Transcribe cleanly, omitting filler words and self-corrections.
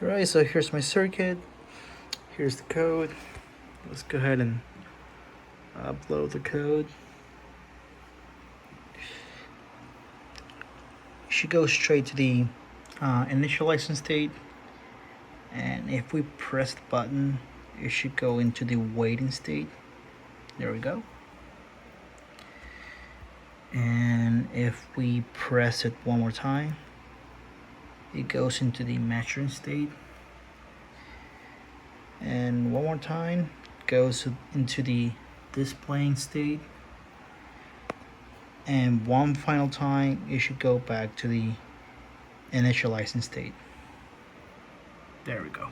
Alright, so here's my circuit. Here's the code. Let's go ahead and upload the code. You should go straight to the initializing state, and if we press the button, it should go into the waiting state. There we go. And if we press it one more time, it goes into the maturing state, and one more time goes into the displaying state, and one final time it should go back to the initializing state. There we go.